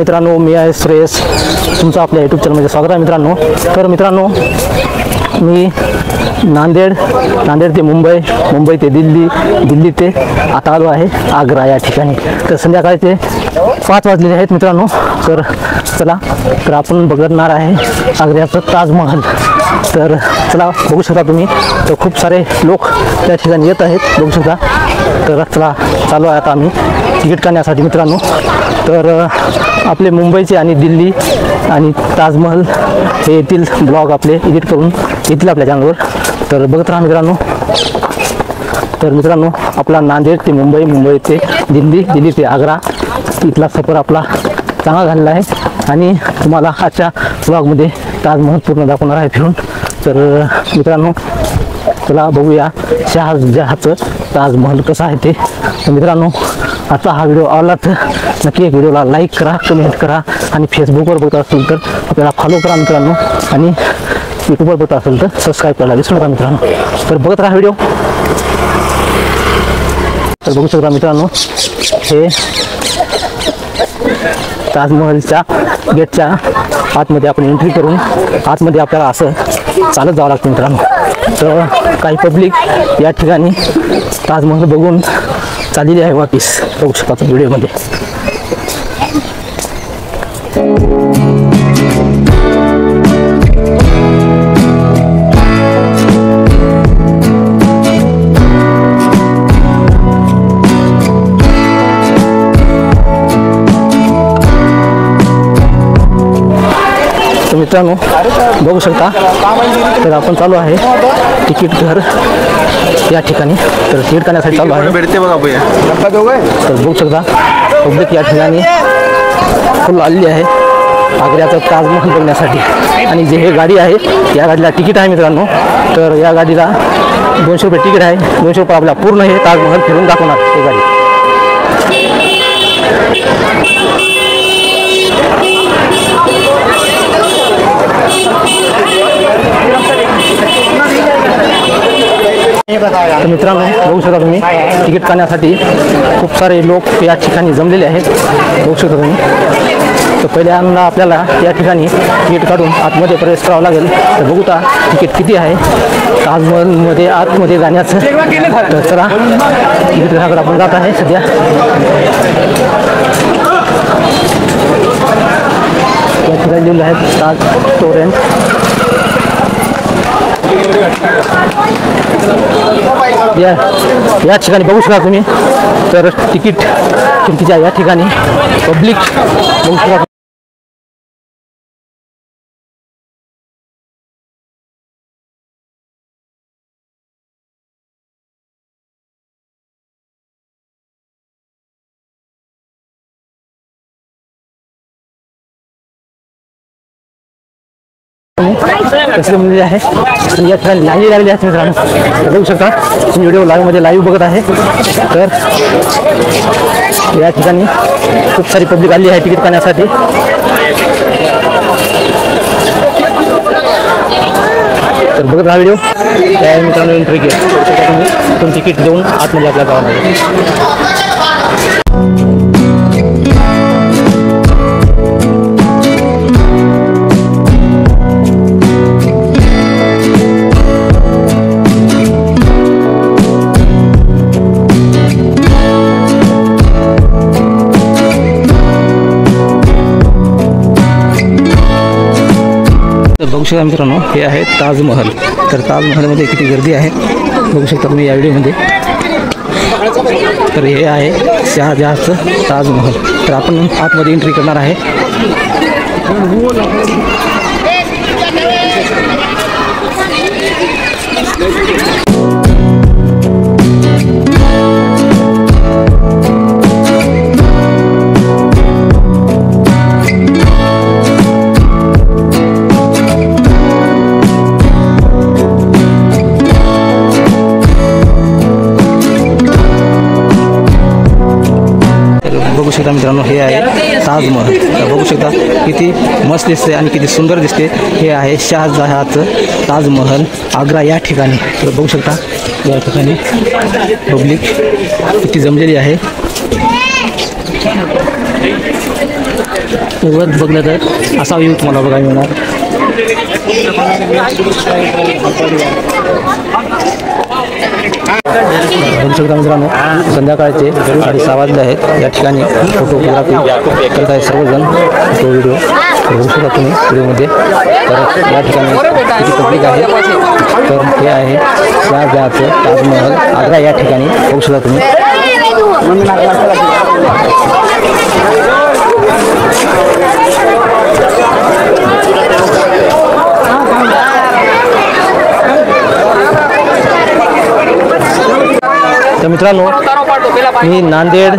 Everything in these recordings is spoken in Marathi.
मित्रांनो, मी आहे श्रेयस, तुमचं आपल्या यूट्यूब चॅनलमध्ये स्वागत आहे मित्रांनो. तर मित्रांनो, मी नांदेड ते मुंबई ते दिल्ली ते आता आलो आहे आग्रा या ठिकाणी. तर संध्याकाळचे 5 वाजलेले आहेत मित्रांनो. तर चला, तर आपण बघणार आहे आग्र्याचं ताजमहल. तर चला, बघू शकता तुम्ही, तर खूप सारे लोक त्या ठिकाणी येत आहेत, बघू शकता. तर चला, चालू आहे आता आम्ही तिकीट काढण्यासाठी मित्रांनो. तर आपले मुंबईचे आणि दिल्ली आणि ताजमहल हे येथील ब्लॉग आपले एडिट करून येतील आपल्या चॅनलवर. तर बघत राहा मित्रांनो. तर मित्रांनो, आपला नांदेड ते मुंबई ते दिल्ली ते आग्रा इथला सफर आपला चांगला झालेला आहे आणि तुम्हाला आजच्या ब्लॉगमध्ये ताजमहल पूर्ण दाखवणार आहे फिरून. तर मित्रांनो, चला बघूया शहाजहाचं ताजमहल कसं आहे ते. तर मित्रांनो, आजचा हा व्हिडिओ आवडला तर नक्की एक व्हिडिओला लाईक करा, कमेंट करा आणि फेसबुकवर बघत असेल तर आपल्याला फॉलो करा मित्रांनो आणि यूट्यूबवर बघत असेल तर सबस्क्राईब करायला विसरू नका मित्रांनो. तर बघत राहा व्हिडिओ. तर बघू शकता मित्रांनो, हे ताजमहलच्या गेटच्या आतमध्ये आपण एंट्री करून आतमध्ये आपल्याला असं चालत जावं लागतं मित्रांनो. तर काही पब्लिक या ठिकाणी ताजमहल बघून चाललेली आहे वापिस, बघू शकता व्हिडिओमध्ये. तर मित्रांनो, बघू शकता, तर आपण चालू आहे तिकीट घर या ठिकाणी. तर तिकीट करण्यासाठी चालू आहे. तर बघू शकता पब्लिक या ठिकाणी फुल आलेली आहे आग्र्याचं ताजमहल बघण्यासाठी. आणि जे हे गाडी आहे, या गाडीला तिकीट आहे मित्रांनो. तर या गाडीला 200 रुपये तिकीट आहे. 200 रुपये आपल्याला पूर्ण हे ताजमहल फिरून दाखवणार ही गाडी. तर मित्रांनो, बघू शकता तुम्ही, तिकीट काढण्यासाठी खूप सारे लोक या ठिकाणी जमलेले आहेत, बघू शकता तुम्ही. तर पहिल्यांदा आपल्याला या ठिकाणी तिकीट काढून आतमध्ये प्रवेश करावं लागेल. तर बघू का तिकीट किती आहे ताजमहलमध्ये आतमध्ये जाण्याचं. तर चला, तिकीट घराकडे आपण जात आहे सध्या. या ठिकाणी लिहिलेलं आहे ताज टोरेंट. या ठिकाणी बघू शकता तुम्ही, तर तिकीट किमतीच्या या ठिकाणी पब्लिक बघू शकता. कसले म्हणजे आहे आणि या ठिकाणी लाईव्ह लागली आहे मित्रांनो. बघू शकता तुम्ही, व्हिडिओ लाईव्हमध्ये लाईव्ह बघत आहे. तर या ठिकाणी खूप सारी पब्लिक आली आहे तिकीट काढण्यासाठी. तर बघत राहा व्हिडिओ. त्या मित्रांनो एंट्री तुम्ही तिकीट देऊन आतमध्ये आपल्या गावामध्ये. बघू शकता मित्रांनो, हे आहे ताजमहल. तर ताजमहलमध्ये किती गर्दी आहे बघू शकता तुम्ही या व्हिडिओमध्ये. तर हे आहे शहाजहाचं ताजमहल. तर आपण आतमध्ये एंट्री करणार आहे. बघू शकता मित्रांनो, हे आहे ताजमहल. तर बघू शकता किती मस्त दिसते आणि किती सुंदर दिसते. हे आहे शहाजहाचं ताजमहल आग्रा या ठिकाणी. तर बघू शकता या ठिकाणी पब्लिक किती जमलेली आहे. एवढंच बघलं तर असा व्ह्यू तुम्हाला बघायला मिळणार. बघू शकता मित्रांनो, संध्याकाळचे 6:30 वाजले आहेत. या ठिकाणी फोटोग्राफी करत आहे सर्वजण. तो व्हिडिओ बघू शकता तुम्ही व्हिडिओमध्ये. तर या ठिकाणी किती पब्लिक आहे. तर हे आहे शहाजहांचं ताजमहल आग्रा. या ठिकाणी बघू शकता तुम्ही. तर मित्रांनो, मी नांदेड,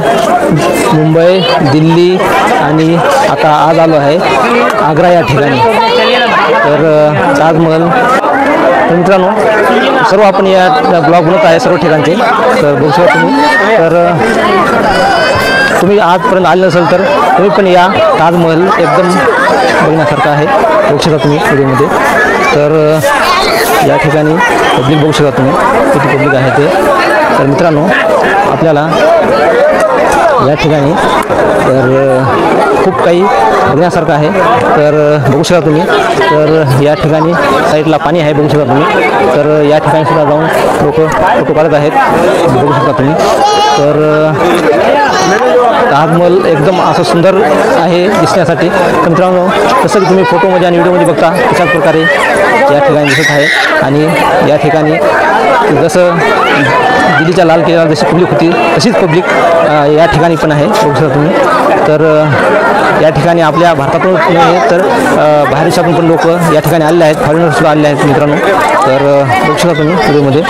मुंबई, दिल्ली आणि आता आज आलो आहे आग्रा या ठिकाणी. तर ताजमहल. तर मित्रांनो, सर्व आपण या ब्लॉग बनवत आहे सर्व ठिकाणचे. तर बघू शकता तुम्ही. तर तुम्ही आजपर्यंत आले नसेल तर तुम्ही पण या. ताजमहल एकदम बघण्यासारखं आहे. बघू शकता तुम्ही व्हिडिओमध्ये. तर या ठिकाणी पब्लिक बघू शकता तुम्ही किती पब्लिक आहे ते. तर मित्रांनो, आपल्याला या ठिकाणी तर खूप काही बघण्यासारखं आहे. तर बघू शकता तुम्ही. तर या ठिकाणी साईडला पाणी आहे बघू शकता तुम्ही. तर या ठिकाणी सुद्धा जाऊन लोक फोटो काढत आहेत बघू शकता तुम्ही. तर ताजमहल एकदम असं सुंदर आहे दिसण्यासाठी. तर मित्रांनो, जसं की तुम्ही फोटोमध्ये आणि व्हिडिओमध्ये बघता तशाच प्रकारे या ठिकाणी दिसत आहे. आणि या ठिकाणी जसं दिल्लीच्या लाल किल्ल्याला जशी पब्लिक होती तशीच पब्लिक या ठिकाणी पण आहे बघू शकता तुम्ही. तर या ठिकाणी आपल्या भारतातून नाही तर बाहेर देशातून पण लोक या ठिकाणी आलेले आहेत. फॉरेनर्ससुद्धा आलेले आहेत मित्रांनो. तर बघू शकता तुम्ही व्हिडिओमध्ये.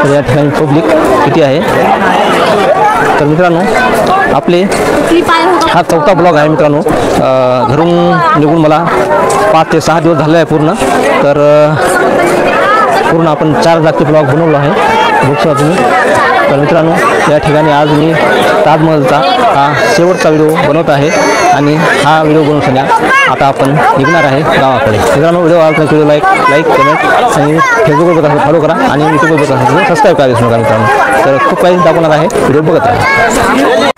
तर या ठिकाणी पब्लिक किती आहे. तर मित्रांनो, आपले हा 4था ब्लॉग आहे मित्रांनो. घरून निघून मला 5 ते 6 दिवस झाले आहे पूर्ण. तर पूर्ण आपण 4 जागचे ब्लॉग बनवलो आहे बघू शकता तुम्ही. तर मित्रांनो, या ठिकाणी आज मी ताजमहलचा हा शेवटचा व्हिडिओ बनवत आहे. आणि हा व्हिडिओ बनवून सध्या आता आपण निघणार आहे गावाकडे. मित्रांनो, व्हिडिओ आवडला व्हिडिओ लाईक कमेंट आणि फेसबुकवर बघा फॉलो करा आणि यूट्यूबवर बघा सबस्क्राईब करा विसरू नका मित्रांनो. तर खूप काही दाखवणार आहे, व्हिडिओ बघत राहा.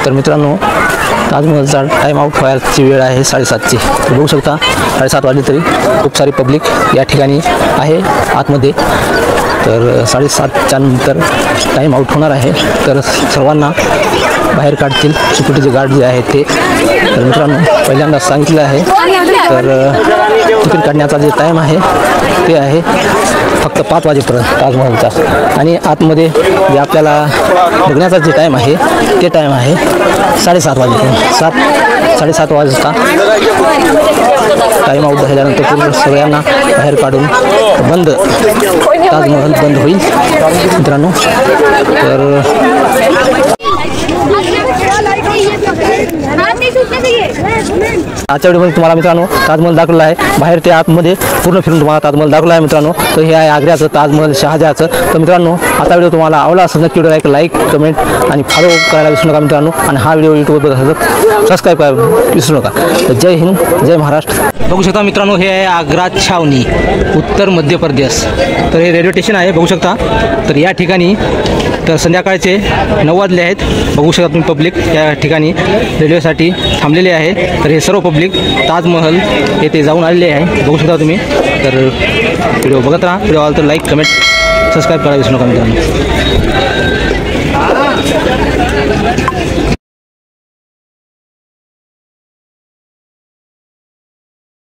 तर मित्रांनो, ताजमहलचा टाईम आउट व्हायची वेळ आहे 7:30ची. तर बघू शकता 7:30 वाजले तरी खूप सारी पब्लिक या ठिकाणी आहे आतमध्ये. तर 7:30च्या नंतर टाईम आउट होणार आहे. तर सर्वांना बाहेर काढतील सिक्युरिटीचे गार्ड जे आहेत ते. तर मित्रांनो, पहिल्यांदा सांगितलं आहे. तर तिकीट काढण्याचा जे टाईम आहे ते आहे फक्त 5 वाजेपर्यंत ताजमहलचा. आणि आतमध्ये जे आपल्याला बघण्याचा जे टाईम आहे ते टाईम आहे 7:30 वाजेपर्यंत. 7:30 वाजता टाईम आउट झाल्यानंतर पूर्ण सगळ्यांना बाहेर काढून बंद ताजमहल बंद होईल मित्रांनो. तर आजच्या व्हिडिओमध्ये तुम्हाला मित्रांनो ताजमहल दाखवला आहे. बाहेर ते आतमध्ये पूर्ण फिरून तुम्हाला ताजमहल दाखवला आहे मित्रांनो. तर हे आहे आग्र्याचं ताजमहल शहाजहांचं. तर मित्रांनो, आता व्हिडिओ तुम्हाला आवडला असेल नक्की व्हिडिओ लाईक कमेंट आणि फॉलो करायला विसरू नका मित्रांनो. आणि हा व्हिडिओ यूट्यूबवर बघत असेल तर सबस्क्राईब करायला विसरू नका. तर जय हिंद, जय महाराष्ट्र. बघू शकता मित्रांनो, हे आहे आग्रा छावणी, उत्तर मध्य प्रदेश. तर हे रेल्वे स्टेशन आहे बघू शकता. तर या ठिकाणी तर संध्याकाळचे 9 वाजले आहेत. बघू शकता तुम्ही पब्लिक या ठिकाणी रेल्वेसाठी थांबलेले आहे. तर हे सर्व पब्लिक ताजमहल येथे जाऊन आलेले आहे बघू शकता तुम्ही. तर व्हिडिओ बघत राहा. व्हिडिओ आवडला तर लाईक कमेंट सबस्क्राईब करायला विसरू नका मित्रांनो.